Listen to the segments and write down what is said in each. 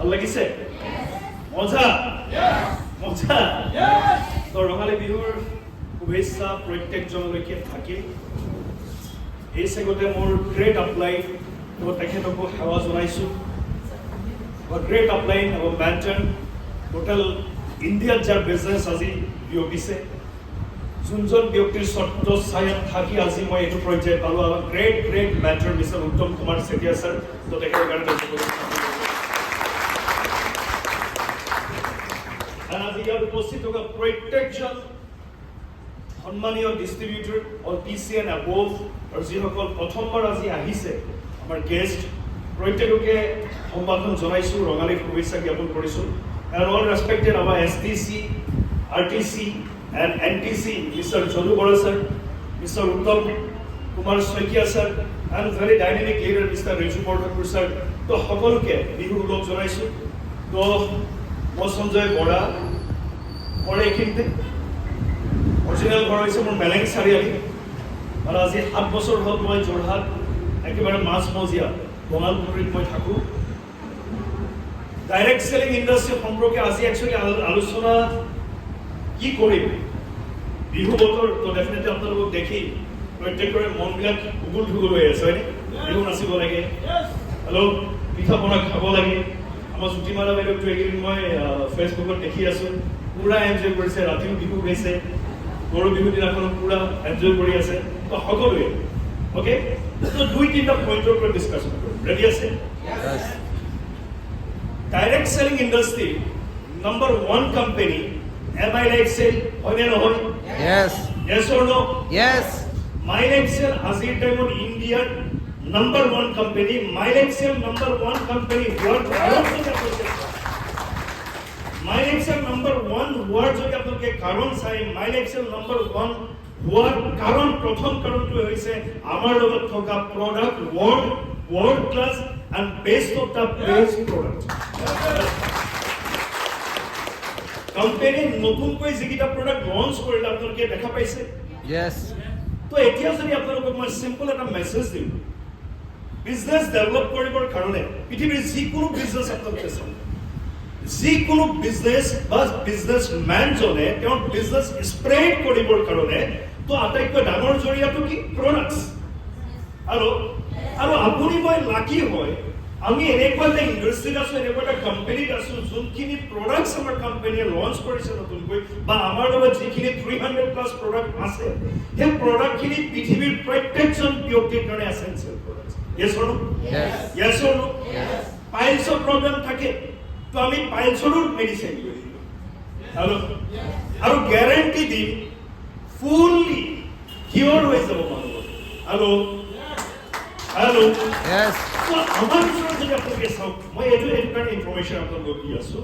ভাল লাগিছে মজা মজা তো ৰঙালী বিহুৰ শুভেচ্ছা প্ৰত্যেকজনলৈকে থাকিল এই চেগতে মোৰ গ্ৰেট আপলাইন তো তেখেতকো সেৱা জনাইছোঁ গ্ৰেট আপলাইন আৰু মেণ্টেন টোটেল ইণ্ডিয়াত যাৰ বিজনেছ আজি বিয়পিছে যোনজন ব্যক্তিৰ স্বত্ব ছায়াত থাকি আজি মই এইটো পৰ্যায় পালোঁ আৰু গ্ৰেট মেণ্টৰ মিষ্টাৰ উত্তম কুমাৰ চেতিয়া ছাৰ তো তেখেতৰ কাৰণে আজি ইয়াত উপস্থিত থকা প্ৰত্যেকজন সন্মানীয় ডিষ্ট্ৰিবিউটৰ অল PCN above আৰু যিসকল প্ৰথমবাৰ আজি আহিছে আমাৰ গেষ্ট প্ৰত্যেককে সম্বোধন জনাইছোঁ ৰঙালীৰ শুভেচ্ছা জ্ঞাপন কৰিছোঁ and all respected our STC, RTC and NTC, Mr. Jolu Bora sir, Mr. Uttam Kumar Saikia sir and very dynamic leader Mr. Raju Bordakur sir to সকলকে বিহু লগ জনাইছোঁ তো মই সঞ্জয় বৰা মোৰ এইখিনিতে অৰিজিনেল ঘৰ হৈছে মোৰ মেলেং চাৰিআলি আৰু আজি 7 বছৰ হ'ল মই যোৰহাট একেবাৰে মাছমজিয়া বঙালপুখুৰীত মই থাকোঁ ডাইৰেক্ট সেলিং ইন্ডাস্ট্ৰি সম্পৰ্কে আজি একচুয়ালি আলোচনা কি কৰিম বিহু বতৰ তো ডেফিনেটলি আপোনালোকক দেখি প্ৰত্যেকৰে মনবিলাক উগুল ঠুগুল হৈ আছে হয়নে বিহু নাচিব লাগে হেল্ল' পিঠা পনা খাব লাগে আমাৰ জ্যোতিমালা বাইদেউটো এইকেইদিন মই ফেচবুকত দেখি আছোঁ পুৰা এনজয় কৰিছে ৰাতিও বিহু গাইছে গৰু বিহু দিনাখন পুৰা এনজয় কৰি আছে তো সকলোৱে অ'কে তো 2-3টা পইণ্টৰ ওপৰত ডিছকাশ্যন কৰিম ৰেডি আছে Direct selling industry, number 1 company, MI Life Sale, Yes. Yes or no? Yes. My Life Sale, Azir Diamond India, number 1 company, My Life Sale, number 1 company, what? My Life Sale, number 1, words of the Karon Sai, My Life Sale, number 1, what? Karon, Prothom Karon to say, Amar Thoka product, world class. And based of the best product. Company নতুনকৈ যিকিটা product launch কৰিলে আপোনালোকে দেখা পাইছে Yes. তো এতিয়া যদি আপোনালোকক মই সিম্পল এটা মেছেজ দিম বিজনেছ ডেভেলপ কৰিবৰ কাৰণে পৃথিৱীৰ যিকোনো বিজনেছ আপোনালোকে চাওক যিকোনো বিজনেছ বা বিজনেছমেন জনে তেওঁৰ বিজনেছ স্প্ৰেড কৰিবৰ কাৰণে তো আটাইতকৈ ডাঙৰ জৰিয়াটো কি প্ৰডাক্টছ আৰু আপুনি মই লাকি হয় আমি এনেকুৱা এটা ইণ্ডাষ্ট্ৰীত আছোঁ এনেকুৱা এটা কোম্পানীত আছোঁ যোনখিনি প্ৰডাক্টছ আমাৰ কোম্পানীয়ে লঞ্চ কৰিছে নতুনকৈ বা আমাৰ লগত যিখিনি 300+ প্ৰডাক্ট আছে সেই প্ৰডাক্টখিনি পৃথিৱীৰ প্ৰত্যেকজন ব্যক্তিৰ কাৰণে এছেঞ্চিয়েল প্ৰডাক্টছ ইয়েছ অৰ নো ইয়েছ অৰ নো পাইলছৰ প্ৰব্লেম থাকে তো আমি পাইলছৰো মেডিচিন লৈ দিলোঁ আৰু গ্যাৰাণ্টি দিম ফুললি কিয়ৰ হৈ যাব মানুহৰ Hello. Yes. So, আমার বিষয়ে যদি আপনাকে সব মই এটো একটা ইনফরমেশন আপনাদের দি আছো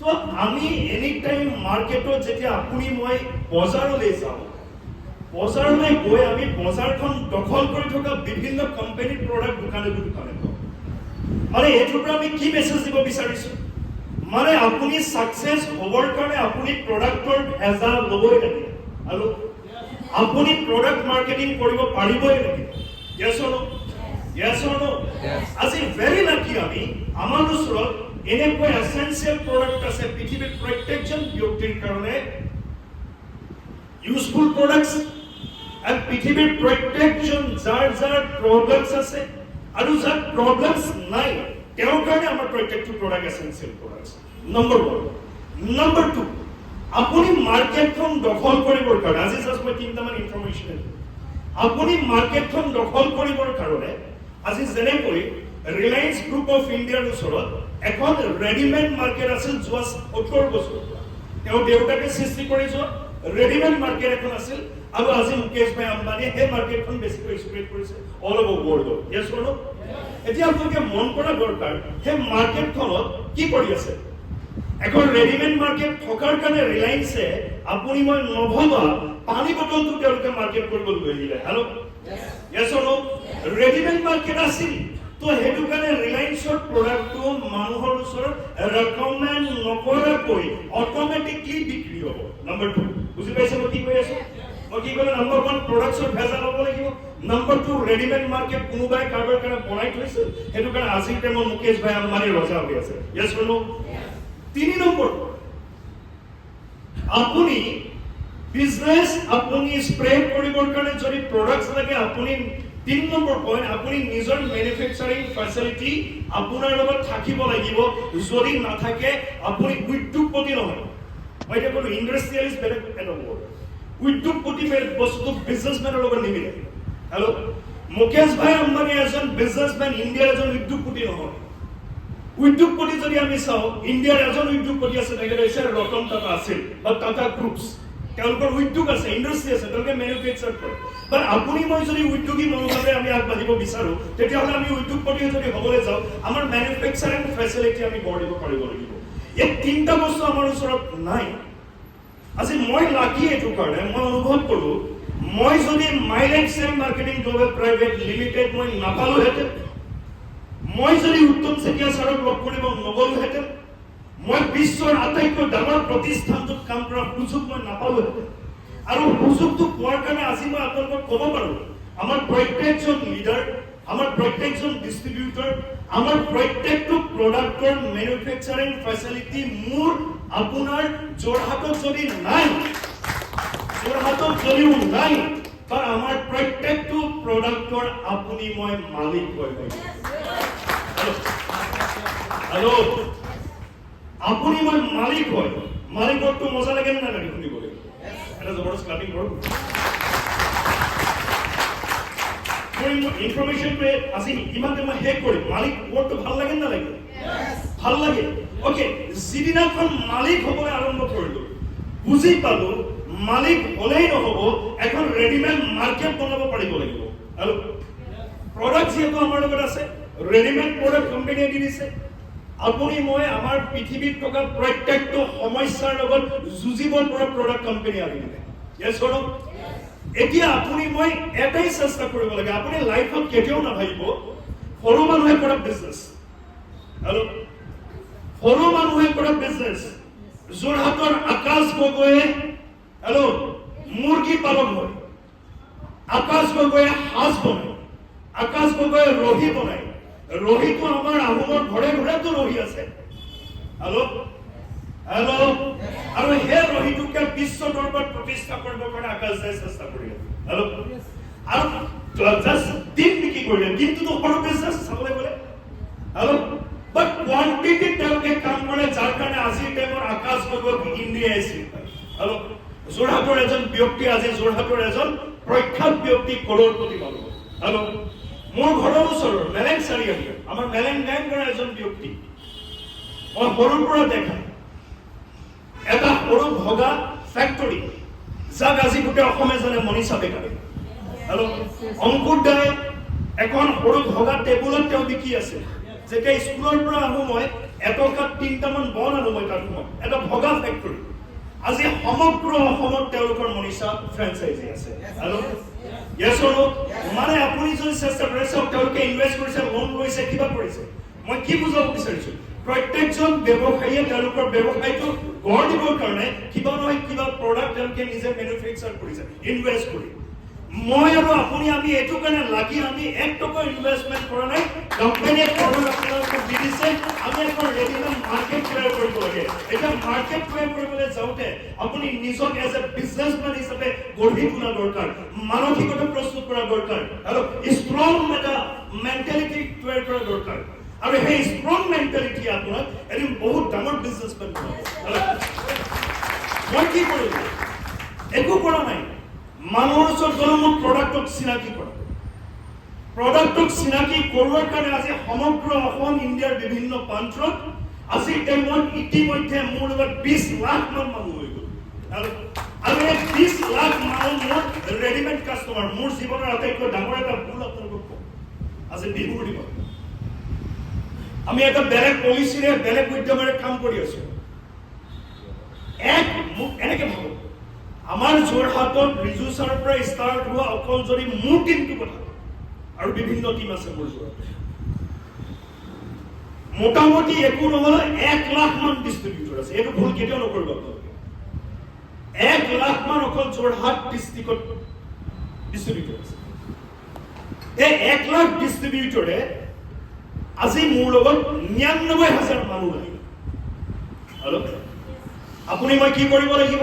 তো আমি এনি টাইম মার্কেটত যেতিয়া আপুনি মই বজাৰলৈ যাওঁ বজাৰলৈ গৈ আমি বজাৰখন দখল কৰি থকা বিভিন্ন কোম্পানীৰ প্ৰডাক্ট দোকানে পাওঁ মানে এটোৰ পৰা আমি কি মেছেজ দিব বিচাৰিছো মানে আপুনি সাকসেস হ'বৰ কাৰণে আপুনি প্ৰডাক্টৰ হেজা ল'বই লাগে আৰু আপুনি প্ৰডাক্ট মাৰ্কেটিং কৰিব পাৰিবই লাগে yes or no Yes or no? Yes. As a very lucky ami, amar osorot enekoi essential product ase pithibir protection byoktir karone useful products and pithibir protection jar problems ase aru jar problems nai teo karone amar protective product essential products number 1 number 2 apuni market from dokhol koribor karone as just my tinta man information apuni market from dokhol koribor karone আজি যেনেকৈ Reliance group of ইণ্ডিয়াৰ ওচৰত এখন readymade market আছিল যোৱা 70 বছৰ তেওঁ দেউতাকে সৃষ্টি কৰি যোৱা ৰেডিমেড মাৰ্কেট এখন আছিল আৰু আজি মুকেশ ভাই আম্বানীয়ে সেই মাৰ্কেটখন বেছিকৈ স্প্ৰেড কৰিছে অল অভাৰ ৱৰ্ল্ডত ইয়েছ অৰ নো এতিয়া আপোনালোকে মন কৰা দৰকাৰ সেই মাৰ্কেটখনত কি কৰি আছে এখন ৰেডিমেড মাৰ্কেট থকাৰ কাৰণে ৰিলায়েন্সে আপুনি মই নভবা পানী বটলটো তেওঁলোকে মাৰ্কেট কৰিব লৈ আহিলে hello' Yes or no? Ready-made market আছিল তো হেতু কাৰণে ৰিলায়েন্সৰ প্ৰডাক্টটো মানুহৰ ওচৰত ৰেকমেণ্ড নকৰাকৈ অটোমেটিকলি বিক্ৰী হ'ব নম্বৰ 2 বুজি পাইছে মই কি কৈ আছো মই কি ক'লে নাম্বাৰ 1 প্ৰডাকচন ভেজাল হ'ব লাগিব, নাম্বাৰ 2 ৰেডিমেড মাৰ্কেট কোনোবাই কাৰোবাৰ কাৰণে বনাই থৈছে, সেইটো কাৰণে আজিৰ টাইমত মুকেশ ভাই আম্বানী ৰজা হৈ আছে। ইয়েছ অৰ নো? 3 নম্বৰ, আপুনি বিজনেস আপুনি স্প্ৰেড কৰিবৰ কাৰণে যদি প্ৰডাক্টছ লাগে, আপুনি 3 নম্বৰ পইণ্ট, আপুনি নিজৰ মেনুফেকচাৰিং ফেচিলিটি আপোনাৰ লগত থাকিব লাগিব। যদি নাথাকে আপুনি উদ্যোগপতি নহয়। মই এতিয়া ক'লো ইণ্ডাষ্ট্ৰিয়েলিষ্ট বেলেগ এটা হ'ব, উদ্যোগপতি বস্তু বিজনেছমেনৰ লগত নিমিলে। হেল্ল', মুকেশ ভাই আম্বানী এজন বিজনেছমেন, ইণ্ডিয়াৰ এজন উদ্যোগপতি নহয়। উদ্যোগপতি যদি আমি চাওঁ, ইণ্ডিয়াৰ এজন উদ্যোগপতি আছে, তেখেত হৈছে ৰতন টাটা আছিল বা টাটা গ্ৰুপছ। তেওঁলোকৰ উদ্যোগ আছে, ইণ্ডাষ্ট্ৰি আছে, তেওঁলোকে মেনুফেকচাৰ কৰে। বাট আপুনি মই যদি উদ্যোগী মনোভাৱে আমি আগবাঢ়িব বিচাৰো, তেতিয়াহ'লে আমি উদ্যোগপতি যদি হ'বলৈ যাওঁ, আমাৰ মেনুফেকচাৰিং ফেচিলিটি আমি গঢ় দিব পাৰিব লাগিব। এই 3টা বস্তু আমাৰ ওচৰত নাই। আজি মই লাগি এইটো কাৰণে মই অনুভৱ কৰোঁ, মই যদি mileage sale marketing global private limited মই নাপালোহেঁতেন, মই যদি উত্তম চেতিয়া ছাৰক লগ কৰিব নগলোহেঁতেন, মই বিশ্বৰ আটাইতকৈ ডাঙৰ প্ৰতিষ্ঠানটোত কাম কৰাৰ সুযোগ মই নাপালোহেঁতেন। আৰু সুযোগটো পোৱাৰ কাৰণে আজি মই আপোনালোকক ক'ব পাৰোঁ, আমাৰ প্ৰত্যেকজন লিডাৰ, আমাৰ প্ৰত্যেকজন ডিষ্ট্ৰিবিউটৰ, আমাৰ প্ৰত্যেকটো প্ৰডাক্টৰ মেনুফেকচাৰিং ফেচিলিটি মোৰ আপোনাৰ যোৰহাটত যদি নাই, যোৰহাটত যদিও নাই, তাৰ আমাৰ প্ৰত্যেকটো প্ৰডাক্টৰ আপুনি মই মালিক হৈ গৈছোঁ। হেল্ল', আপুনি মই মালিক হয়। মালিকটো মজা লাগে নে নালাগে শুনিবলৈ? এটা জবৰদস্ত ক্লাপিং কৰক। ইনফৰমেশ্যনটোৱে আজি ইমানতে মই শেষ কৰিম। মালিক ৱৰ্ডটো ভাল লাগে নে নালাগে? ভাল লাগে। অ'কে, যিদিনাখন মালিক হ'বলৈ আৰম্ভ কৰিলোঁ, বুজি পালোঁ মালিক হ'লেই নহ'ব, এখন ৰেডিমেড মাৰ্কেট বনাব পাৰিব লাগিব। আৰু প্ৰডাক্ট যিহেতু আমাৰ লগত আছে, ৰেডিমেড প্ৰডাক্ট কোম্পানীয়ে দি দিছে। আপুনি মই আমাৰ পৃথিৱীত থকা প্ৰত্যেকটো সমস্যাৰ লগত যুঁজিব পৰা প্ৰডাক্ট কোম্পানী আনি দিলে। ইয়েছ অৰ নো? এতিয়া আপুনি মই এটাই চেষ্টা কৰিব লাগে, আপুনি লাইফত কেতিয়াও নাভাবিব সৰু মানুহে কৰা বিজনেছ। হেল্ল', সৰু মানুহে কৰা বিজনেছ। যোৰহাটৰ আকাশ গগৈয়ে হেল্ল' মুৰ্গী পালন হয়, আকাশ গগৈয়ে সাজ বনায়, আকাশ গগৈয়ে ৰহি বনায়। ৰহিটো আমাৰ আহোমৰ ঘৰে ঘৰেতো ৰহি আছে। হেল্ল', হেল্ল', আৰু সেই ৰহিটোকে বিশ্ব দৰবাৰত প্ৰতিষ্ঠা কৰিবৰ কাৰণে আকাশ দাই চেষ্টা কৰিলে। হেল্ল', আৰু জাষ্ট দিন বিক্ৰী কৰিলে, দিনটোতো সৰু বিজনেছ চাবলৈ গ'লে। হেল্ল', বাট কোৱান্টিটিত তেওঁলোকে কাম কৰে, যাৰ কাৰণে আজিৰ টাইমত আকাশ গগৈক ইণ্ডিয়াই চিনি পায়। হেল্ল', যোৰহাটৰ এজন ব্যক্তি, আজি যোৰহাটৰ এজন প্ৰখ্যাত ব্যক্তি, কৰোড়পতি মানুহ। হেল্ল', মোৰ ঘৰৰ ওচৰৰ মেলেং চাৰিআলি, আমাৰ মেলেং গায়ন কৰা এজন ব্যক্তি, মই সৰুৰ পৰা দেখা এটা সৰু ভগা ফেক্টৰী, যাক আজি গোটেই অসমে জানে, মনীষা বেকাৰী। হেল্ল', অংকুৰ দাই এখন সৰু ভগা টেবুলত তেওঁ বিকি আছে। যেতিয়া স্কুলৰ পৰা আহোঁ মই, এটকাত 3টামান বন আনো মই তাৰ সময়ত, এটা ভগা ফেক্টৰী। আজি সমগ্ৰ অসমত তেওঁলোকৰ মনীষা ফ্ৰেঞ্চাইজি আছে। হেল্ল', ইয়েছ অৰ নো? মানে আপুনি যদি চেষ্টা কৰে, চাওক তেওঁলোকে ইনভেষ্ট কৰিছে, লোন লৈছে, কিবা কৰিছে। মই কি বুজাব বিচাৰিছো, প্ৰত্যেকজন ব্যৱসায়ীয়ে তেওঁলোকৰ ব্যৱসায়টো গঢ় দিবৰ কাৰণে কিবা নহয় কিবা প্ৰডাক্ট তেওঁলোকে নিজে মেনুফেকচাৰ কৰিছে, ইনভেষ্ট কৰি। মই আৰু আপুনি আমি এইটো কাৰণে লাগি, আমি 1 টকা ইনভেষ্টমেণ্ট কৰা নাই, কোম্পানীয়ে প্ৰডাক্ট আপোনালোকক দি দিছে, আমি এখন ৰেডিমেড মাৰ্কেট ক্ৰিয়েট কৰিব লাগে। এতিয়া মাৰ্কেট ক্ৰিয়েট কৰিবলৈ যাওঁতে আপুনি নিজক এজ এ বিজনেছমেন হিচাপে গঢ়ি তোলা দৰকাৰ, মানসিকতা প্ৰস্তুত কৰা দৰকাৰ, আৰু ষ্ট্ৰং এটা মেণ্টেলিটি ক্ৰিয়েট কৰা দৰকাৰ। আৰু সেই ষ্ট্ৰং মেণ্টেলিটি আপোনাক এদিন বহুত ডাঙৰ বিজনেছমেন বনাব। মই কি কৰিলোঁ? একো কৰা নাই। মানুহৰ ওচৰত গ'লে মোৰ প্ৰডাক্টক চিনাকি কৰা, প্ৰডাক্টক চিনাকি কৰোৱাৰ কাৰণে আজি সমগ্ৰ অসম, ইণ্ডিয়াৰ বিভিন্ন প্ৰান্তত আজিৰ টাইমত ইতিমধ্যে মোৰ লগত 20 লাখ মান মানুহ হৈ গ'ল। আৰু এই 20 লাখ মানুহ মোৰ ৰেডিমেড কাষ্টমাৰ। মোৰ জীৱনৰ আটাইতকৈ ডাঙৰ এটা ভুল আপোনালোকক কওঁ, আজি বিহুৰ দিনত আমি এটা বেলেগ পলিচিৰে, বেলেগ উদ্যমেৰে কাম কৰি আছো। এনেকে ভাবো, আমাৰ যোৰহাটত ৰিজু ছাৰৰ পৰা ষ্টাৰ্ট হোৱা অকল যদি মোৰ টিমটো কথা, আৰু বিভিন্ন টিম আছে মোৰ যোৰহাটত, মোটামুটি একো নহ'লে 1 লাখ মান ডিষ্ট্ৰিবিউটৰ আছে। এইটো ভুল কেতিয়াও নকৰিব আপোনালোকে। 1 লাখ মান অকল যোৰহাট ডিস্ট্ৰিক্টত ডিস্ট্ৰিবিউটৰ আছে। এই 1 লাখ ডিস্ট্ৰিবিউটৰে আজি মোৰ লগত 99,000 মানুহ লাগে। হেল্ল', আপুনি মই কি কৰিব লাগিব?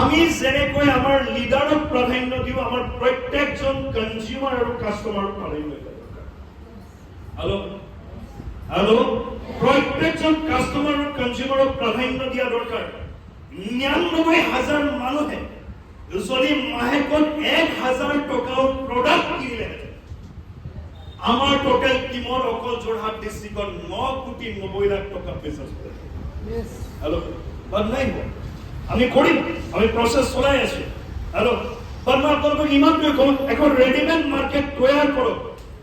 আমি যেনেকৈ আমাৰ লিডাৰক প্ৰাধান্য দিওঁ, আমাৰ প্ৰত্যেকজন কনজিউমাৰ আৰু কাষ্টমাৰক প্ৰাধান্য দিব দৰকাৰ। হেল্ল', হেল্ল', প্ৰত্যেকজন কাষ্টমাৰ আৰু কনজিউমাৰক প্ৰাধান্য দিয়া দৰকাৰ। 99,000 মানুহে যদি মাহেকত 1,000 টকাৰ প্ৰডাক্ট কিনিলে, আমাৰ টোটেল টিমৰ অকল যোৰহাট ডিস্ট্ৰিক্টত 9,90,00,000 টকা বিজনেছ কৰে। হেল্ল', বাদ নাই আমি কৰিম, আমি প্ৰচেছ চলাই আছো। হেল্ল', বাদ মই আপোনালোকক ইমানটোৱে কওঁ, এখন ৰেডিমেড মাৰ্কেট তৈয়াৰ কৰক।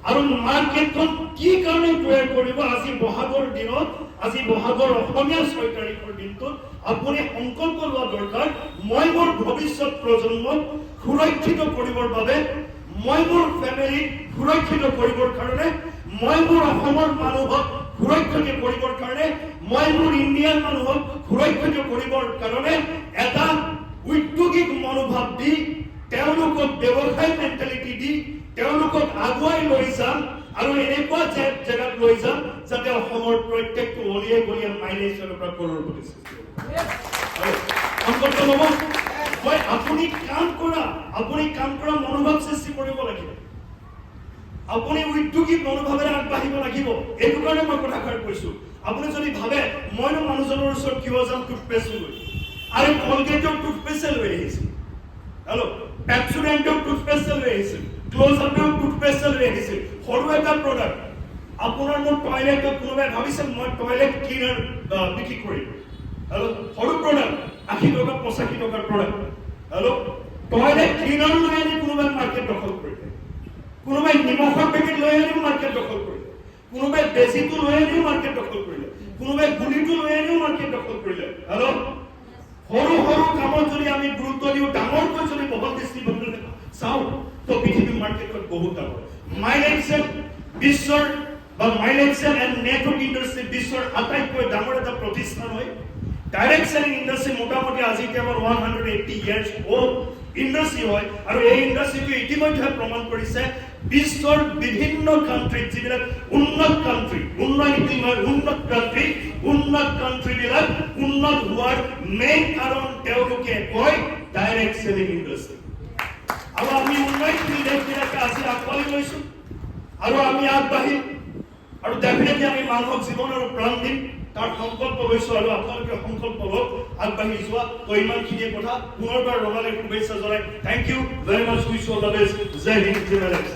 আৰু মাৰ্কেটখন কি কাৰণে তৈয়াৰ কৰিব? আজি বহাগৰ দিনত, আজি বহাগৰ অসমীয়া 6 তাৰিখৰ দিনটোত আপুনি সংকল্প লোৱা দৰকাৰ, মই মোৰ ভৱিষ্যত প্ৰজন্মক সুৰক্ষিত কৰিবৰ বাবে, মই মোৰ ফেমিলিক সুৰক্ষিত কৰিবৰ কাৰণে, মই মোৰ অসমৰ মানুহক সুৰক্ষিত কৰিবৰ কাৰণে, মই মোৰ ইণ্ডিয়ান মানুহক সুৰক্ষিত কৰিবৰ কাৰণে এটা উদ্যোগিক মনোভাৱ দি, তেওঁলোকক ব্যৱসায় মেণ্টেলিটি দি, তেওঁলোকক আগুৱাই লৈ যাম আৰু এনেকুৱা জেগাত লৈ যাম যাতে অসমৰ প্ৰত্যেকটো অলিয়ে গলিয়ে মাইলেজৰ পৰা কৰোড়পতি সৃষ্টি হ'ব। সংকল্প ল'ব, মই আপুনি কাম কৰা মনোভাৱ সৃষ্টি কৰিব লাগিব। আপুনি উদ্যোগিক মনোভাৱেৰে আগবাঢ়িব লাগিব। এইটো কাৰণে মই কথাষাৰ কৈছো। আপুনি যদি ভাবে মইনো মানুহজনৰ ওচৰত কিয় যাম টুথপেষ্ট লৈ, আৰু কলগেটৰ টুথপেষ্ট লৈ আহিছিল, হেল্ল', পেপচোডেণ্টৰ টুথপেষ্ট লৈ আহিছিল, ক্লোজআপৰ টুথপেষ্ট লৈ আহিছিল, সৰু এটা প্ৰডাক্ট। আপোনাৰ মোৰ টয়লেটত কোনোবাই ভাবিছে মই টয়লেট ক্লিনাৰ বিক্ৰী কৰিম, হেল্ল', সৰু প্ৰডাক্ট, 80 টকা 85 টকাৰ প্ৰডাক্ট। হেল্ল', টয়লেট ক্লিনাৰ লৈ আনি কোনোবাই মাৰ্কেট দখল কৰিলে, কোনোবাই নিমখৰ পেকেট লৈ আনিও মাৰ্কেট দখল কৰিলে, কোনোবাই বেজিটো লৈ আনিও মাৰ্কেট দখল কৰিলে, কোনোবাই গুলিটো লৈ আনিও মাৰ্কেট দখল কৰিলে। হেল্ল', সৰু সৰু কামত যদি আমি গুৰুত্ব দিওঁ, ডাঙৰকৈ যদি বহল দৃষ্টিভংগীৰে চাওঁ, তো পৃথিৱীৰ মাৰ্কেটখন বহুত ডাঙৰ। মাইলেজেল বিশ্বৰ বা মাইলেজেল এণ্ড নেটৱৰ্ক ইণ্ডাষ্ট্ৰী বিশ্বৰ আটাইতকৈ ডাঙৰ এটা প্ৰতিষ্ঠান হয়। ডাইৰেক্ট সেলিং ইণ্ডাষ্ট্ৰী মোটামুটি আজি কেৱল 180 ইয়াৰ্ছ অল্ড ইণ্ডাষ্ট্ৰী হয়। আৰু এই ইণ্ডাষ্ট্ৰীটো ইতিমধ্যে প্ৰমাণ কৰিছে বিশ্বৰ বিভিন্ন কাণ্ট্ৰিত, যিবিলাক উন্নত কাণ্ট্ৰি, উন্নত কাণ্ট্ৰিবিলাক উন্নত হোৱাৰ মেইন কাৰণ তেওঁলোকে কয় ডাইৰেক্ট সেলিং ইণ্ডাষ্ট্ৰী। আৰু আমি উন্নয়নশীল দেশবিলাকে আজি আঁকোৱালি লৈছো আৰু আমি আগবাঢ়িম আৰু ডেফিনেটলি আমি মানুহক জীৱন আৰু প্ৰাণ দিম, তাৰ সংকল্প লৈছো। আৰু আপোনালোকে সংকল্প লওক, আগবাঢ়ি যোৱা। তো ইমানখিনিয়ে কথা। পুনৰবাৰ ৰঙালী শুভেচ্ছা জনাই thank you very much. Wish all the best. জয় হিন্দ, জয় ভাৰত।